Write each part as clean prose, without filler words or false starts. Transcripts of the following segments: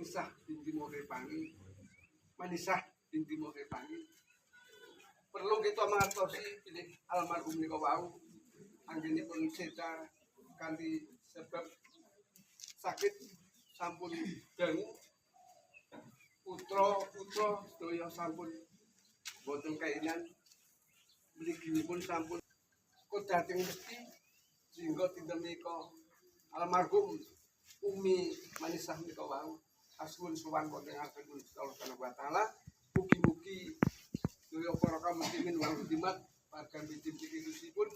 Manisah binti Morepangi, Manisah binti Morepangi. Perlu kita mengertosi pilih almarhum nika wau anggenipun seda kanthi sebab sakit sampun dangu putra sedaya sampun boten kainan mliginipun sampun kodating mesti sehingga dinten menika almarhum Umi Manisah nika wau asun sowan wonten ngaten Gusti Allah Subhanahu wa taala mugi-mugi sedaya para kaum muslimin wal muslimat pagan bijim-bijimipun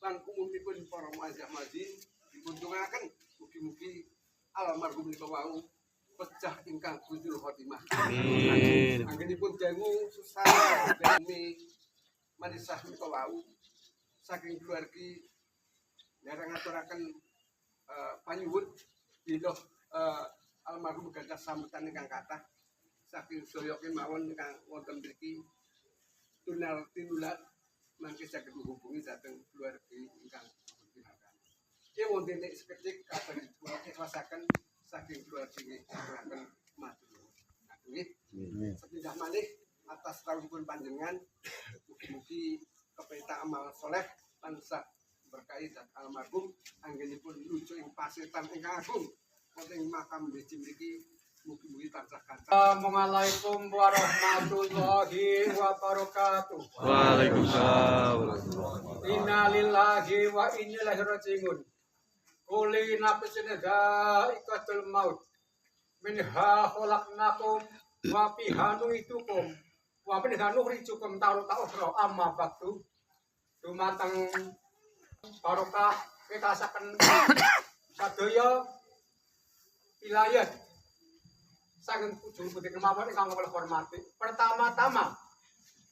lan umumipun para mazhab-mazhab dipun dongaken mugi-mugi almarhum nika wau pecah ingkang husnul khotimah. Amin. Anggenipun dangu susana Umi Manisah nika wau saking keluargi ngarang ngaturaken panyuwun bilih almarhum gadah sambutan ingkang kathah saking sedaya kemawon ingkang wonten mriki tunal tinular mangke saged menghubungi dhateng keluargi ingkang dipunginakaken. Iki wonten nek seketik kabar dikhasaken saking keluargi ingkang matur. Nggih. Sepindah malih atas rawuhipun panjenengan mugi-mugi kepetak amal soleh tansah berkahi dan almarhum anggenipun lucu ing pasitan ingkang agung wonten makam becim mriki mugi-mugi tansah kancah. Assalamualaikum warahmatullahi wabarakatuh. Waalaikumsalam. Innalillahi wa inna ilaihi raji'un. Quli nafsin dha'iqatul maut. Minha khalaqnakum wa fiha nu'idukum wa minha nukhrijukum taratan ukhra amma ba'du. Dumateng barokah kekasaken sadaya wilayah saking ujung putih kemawon ingkang kula hormati. Pertama-tama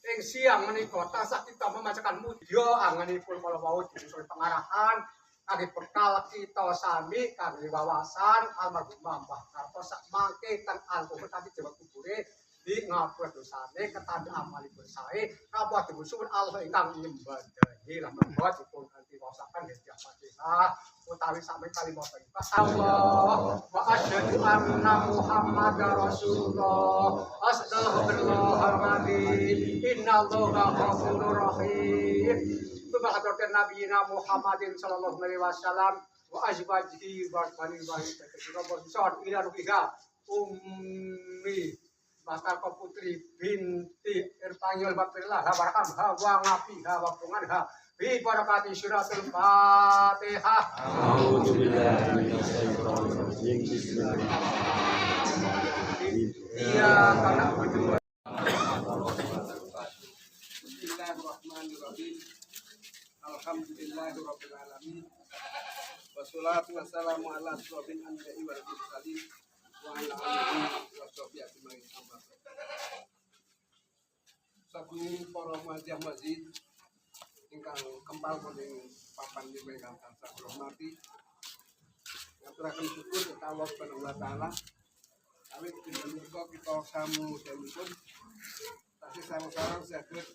ing siang menika tansah kita memacakan mudya angenipun kala wau disusul pengarahan kangge bekal kita sami kangge wawasan almarhum Mbah Karto sak mangke ten alkohol kanthi jawa kubure di ngapura dosane ketanda amalipun sae kapados suwun Allah ingkang nyembadahi lan membuat dipun kanthi wasaken nggih Fatihah utawi sami kalimat thayyibah Allah wa asyhadu anna Muhammadar Rasulullah astaghfirullahaladzim innallaha ghafurur rahim Tubahaturkan Nabi Muhammadin sallallahu alaihi wasallam wa azwajihi wa bani bani juga bersama ila ruhiha ummi Bastar Putri binti Irfanyul Bapillah Habarakam Hawa Ngafiha wa Punganha bi barakati suratul Fatihah. A'udzubillahi minasyaitonir rajim. Bismillahirrahmanirrahim. Iya karena berdua. Bismillahirrahmanirrahim. Alhamdulillahirabbil alamin. Wassalatu wassalamu ala asyrofil anbiya'i wal mursalin wa ala alihi wa sahbihi ajmain. Saking para mazhab-mazhab ingkang kempal wonten papan niki ingkang tansah hormati. Ngaturaken syukur kepada Allah Subhanahu wa taala. Awit dinten menika kita samu danipun tasih sareng-sareng saged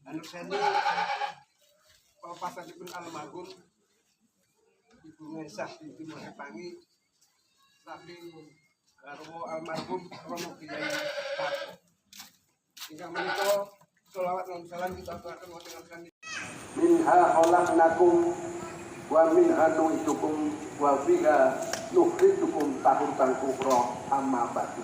anukseni papasanipun almarhum Ibu Manisah binti Morepangi saking garwa almarhum Romo Kiai Karto. Ingkang menika sholawat lan salam kita aturaken wonten ngarsanipun. Minha khalaqnakum wa minha nu'idukum wa fiha nukhrijukum taratan ukhra amma ba'du.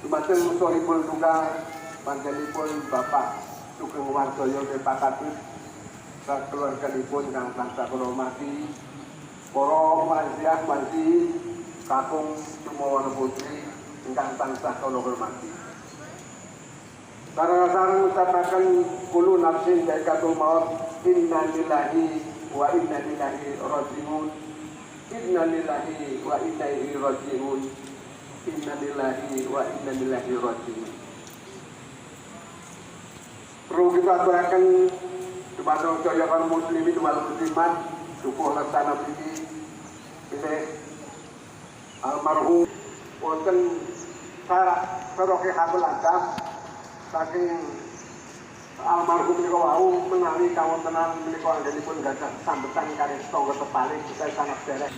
Dumateng usulipun duka panjenenganipun Bapak Sugeng Wardoyo Kepakatut keluarganipun ingkang tansah kula hormati, para mazhab-mazhab kakung Sumawana Putri ingkang tansah kula hormati. Sareng-sareng ngucapaken kulo nafsin dha'iqatul maut inna lillahi wa inna ilaihi raji'un. Inna lillahi wa inna ilaihi raji'un. Inna lillahi wa inna ilaihi raji'un. Perlu kita aturaken dumateng sedaya kaum muslimin wal muslimat syukur lesana mriki bilih almarhum wonten sarokehatul adab saking almarhum menika wau menawi kawontenan menika anggenipun gadah sambetan kali tangga tepaling bisa sangat derek.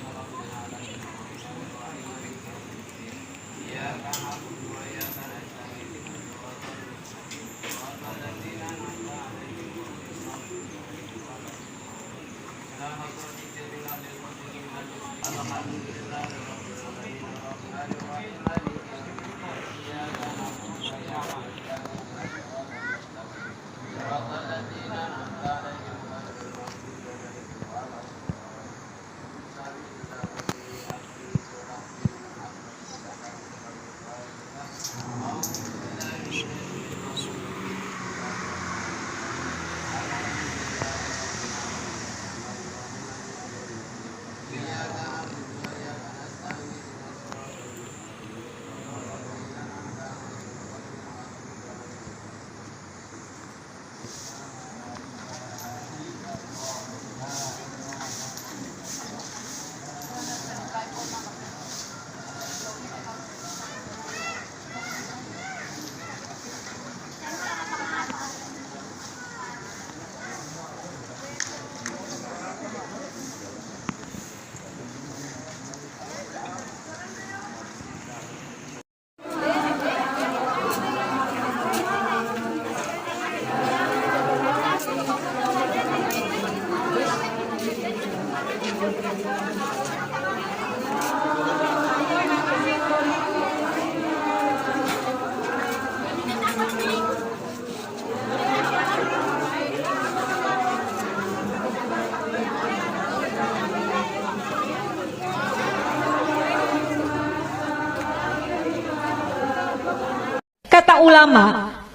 kata ulama,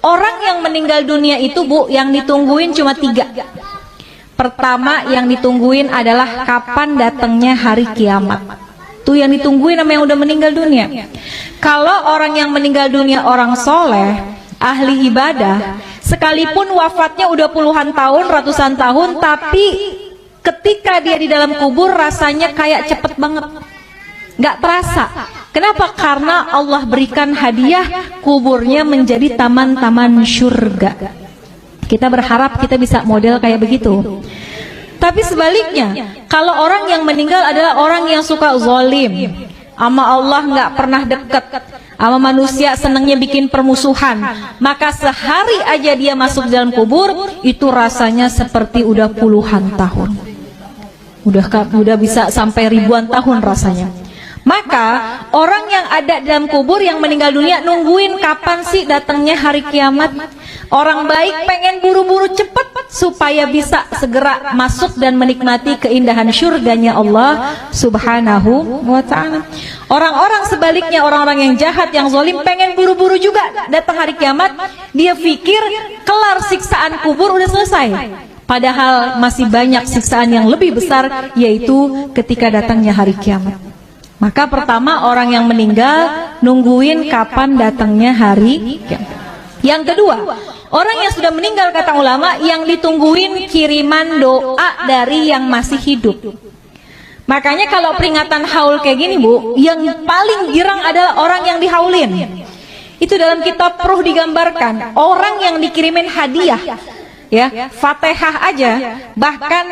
orang yang meninggal dunia itu Bu, yang ditungguin cuma 3. Pertama yang ditungguin adalah kapan datangnya hari kiamat. Tuh yang ditungguin sama yang udah meninggal dunia. Kalau orang yang meninggal dunia orang soleh, ahli ibadah, sekalipun wafatnya udah puluhan tahun, ratusan tahun, tapi ketika dia di dalam kubur rasanya kayak cepet banget, nggak terasa. Kenapa? Karena Allah berikan hadiah kuburnya menjadi taman-taman surga. Kita berharap kita bisa model kayak begitu. Tapi sebaliknya, kalau orang yang meninggal adalah orang yang suka zalim, sama Allah nggak pernah dekat, sama manusia senangnya bikin permusuhan, maka sehari aja dia masuk dalam kubur itu rasanya seperti udah puluhan tahun, udah bisa sampai ribuan tahun rasanya. Maka orang yang ada dalam kubur yang meninggal dunia nungguin kapan sih datangnya hari kiamat. Orang baik pengen buru-buru cepat supaya bisa segera masuk dan menikmati keindahan surganya Allah Subhanahu wa ta'ala. Orang-orang sebaliknya, orang-orang yang jahat, yang zalim pengen buru-buru juga datang hari kiamat. Dia pikir kelar siksaan kubur udah selesai. Padahal masih banyak siksaan yang lebih besar, yaitu ketika datangnya hari kiamat. Maka pertama orang yang meninggal nungguin kapan datangnya hari kiamat. Yang kedua, orang yang sudah meninggal kata ulama yang ditungguin kiriman doa dari yang masih hidup. Makanya kalau peringatan haul kayak gini Bu, yang paling girang adalah orang yang dihaulin. Itu dalam kitab Ruh digambarkan, orang yang dikirimin hadiah, ya, Fatihah aja, bahkan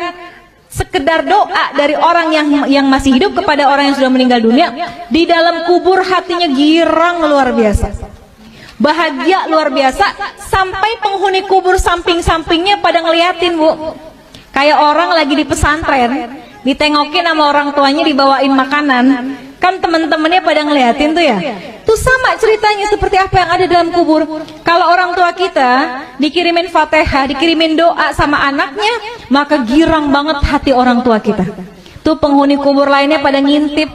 sekedar doa dari orang yang masih hidup kepada orang yang sudah meninggal dunia, di dalam kubur hatinya girang luar biasa, bahagia luar biasa, sampai penghuni kubur samping-sampingnya pada ngeliatin Bu. Kayak orang lagi di pesantren, ditengokin sama orang tuanya dibawain makanan, kan teman-temannya pada ngeliatin tuh ya. Tuh sama ceritanya seperti apa yang ada dalam kubur. Kalau orang tua kita dikirimin Fatihah, dikirimin doa sama anaknya, maka girang banget hati orang tua kita. Tuh penghuni kubur lainnya pada ngintip,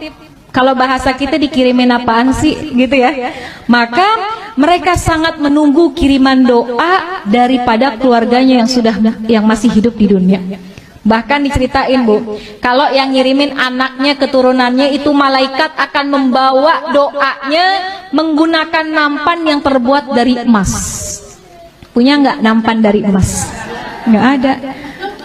kalau bahasa kita dikirimin apaan sih gitu ya. Maka mereka sangat menunggu kiriman doa daripada keluarganya yang masih hidup di dunia. Bahkan diceritain Bu, kalau yang ngirimin anaknya, keturunannya, itu malaikat akan membawa doanya menggunakan nampan yang terbuat dari emas. Punya nggak nampan dari emas? Nggak ada.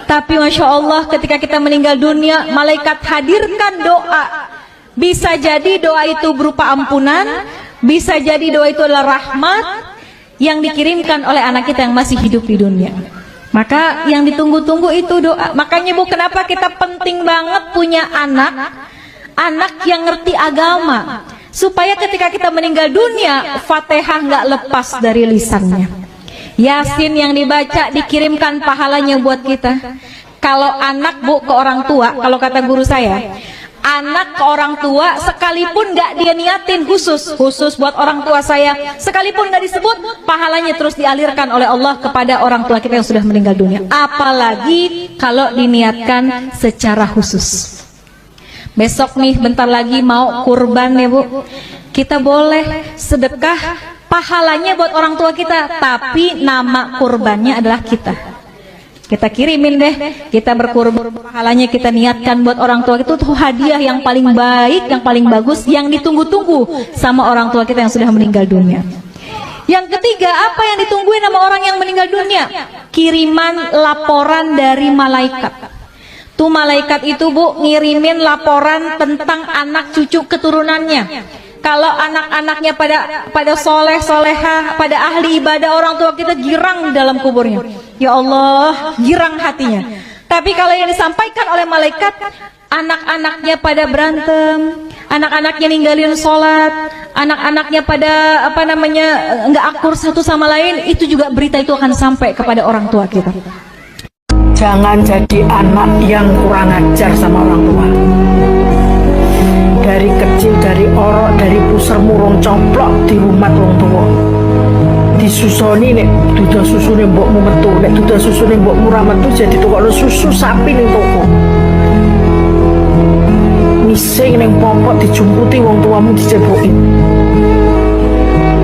Tapi Masya Allah ketika kita meninggal dunia, malaikat hadirkan doa. Bisa jadi doa itu berupa ampunan, bisa jadi doa itu adalah rahmat yang dikirimkan oleh anak kita yang masih hidup di dunia. Maka yang ditunggu-tunggu itu doa. Makanya Bu, kenapa kita penting banget punya anak yang ngerti agama, supaya ketika kita meninggal dunia, Fatihah nggak lepas dari lisannya. Yasin yang dibaca dikirimkan pahalanya buat kita. Kalau anak Bu ke orang tua, kalau kata guru saya, anak ke orang tua sekalipun nggak dia niatin khusus buat orang tua saya, sekalipun nggak disebut, pahalanya terus dialirkan oleh Allah kepada orang tua kita yang sudah meninggal dunia. Apalagi kalau diniatkan secara khusus. Besok nih bentar lagi mau kurban ya Bu, kita boleh sedekah, pahalanya buat orang tua kita, tapi nama kurbannya adalah kita. Kita kirimin deh, kita berkurban, pahalanya kita niatkan buat orang tua. Itu tuh hadiah yang paling baik, yang paling bagus, yang ditunggu-tunggu sama orang tua kita yang sudah meninggal dunia. Yang ketiga, apa yang ditungguin sama orang yang meninggal dunia? Kiriman laporan dari malaikat. Tuh malaikat itu Bu ngirimin laporan tentang anak cucu keturunannya. Kalau anak-anaknya pada soleh, soleha, pada ahli ibadah, orang tua kita girang dalam kuburnya. Ya Allah, girang hatinya. Tapi kalau yang disampaikan oleh malaikat, anak-anaknya pada berantem, anak-anaknya ninggalin sholat, anak-anaknya pada nggak akur satu sama lain, itu juga berita itu akan sampai kepada orang tua kita. Jangan jadi anak yang kurang ajar sama orang tua. Dari kecil, dari orok, dari pusar murung coplok di rumah orang tua. Disusoni nek duda susune mbokmu metu, nek duda susune mbokmu ra metu jadi tukokno susu sapi ning toko. Mising ning popok dijumputi wong tuamu diceboki.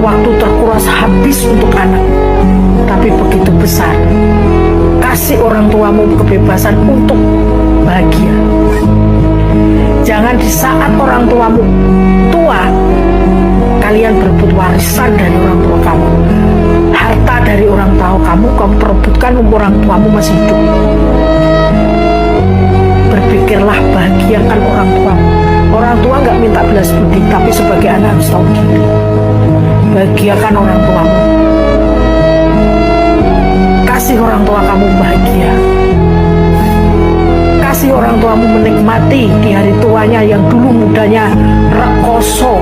Waktu terkurang tua habis untuk anak, tapi begitu besar kasih orang tuamu kebebasan untuk bahagia. Jangan di saat orang tuamu tua kalian berebut warisan dari orang tua kamu, harta dari orang tua kamu perebutkan orang tuamu masih hidup. Berpikirlah bahagiakan orang tuamu. Orang tua nggak minta belas budi, tapi sebagai anak harus tahu diri. Bahagiakan orang tuamu. Kasih orang tua kamu bahagia. Kasih orang tuamu menikmati di hari tuanya yang dulu mudanya rekoso,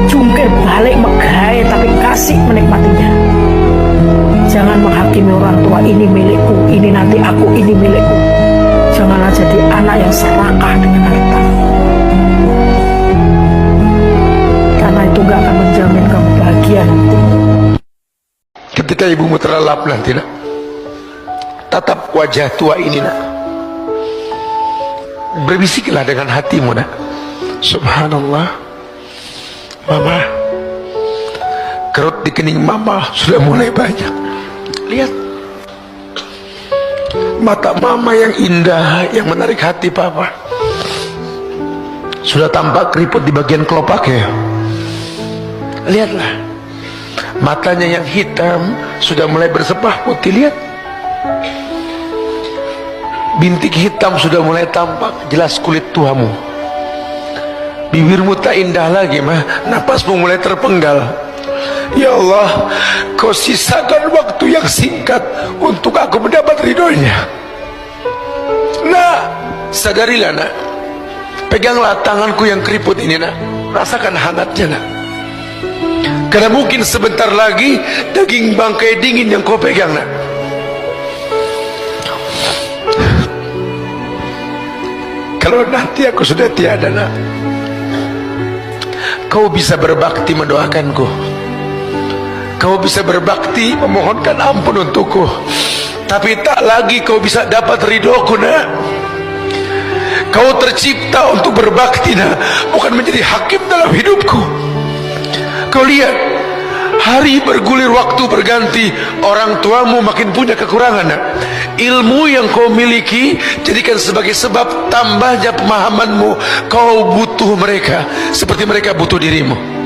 jungkir balik megahe, tapi kasih menikmatinya. Jangan menghakimi orang tua, ini milikku, ini nanti aku, ini milikku. Janganlah jadi anak yang serakah dengan harta, karena itu gak akan menjamin kamu bahagia nanti. Ketika ibumu terlelap nanti nak, tatap wajah tua ini nak, berbisiklah dengan hatimu nak, subhanallah, mama, kerut di kening mama sudah mulai banyak. Lihat mata mama yang indah, yang menarik hati papa, sudah tampak keriput di bagian kelopaknya. Lihatlah, matanya yang hitam sudah mulai bersepah putih. Lihat, bintik hitam sudah mulai tampak jelas kulit tuamu. Bibirmu tak indah lagi mah, napasmu mulai terpenggal. Ya Allah, kau sisakan waktu yang singkat untuk aku mendapat ridhonya. Nak, sadarilah nak, peganglah tanganku yang keriput ini nak, rasakan hangatnya nak. Karena mungkin sebentar lagi daging bangkai dingin yang kau pegang nak. Kalau nanti aku sudah tiada nak, kau bisa berbakti mendoakanku, kau bisa berbakti memohonkan ampun untukku, tapi tak lagi kau bisa dapat ridhoku nak. Kau tercipta untuk berbakti nak, bukan menjadi hakim dalam hidupku. Kau lihat, hari bergulir, waktu berganti, orang tuamu makin punya kekurangan nak. Ilmu yang kau miliki jadikan sebagai sebab tambahnya pemahamanmu. Kau butuh mereka seperti mereka butuh dirimu.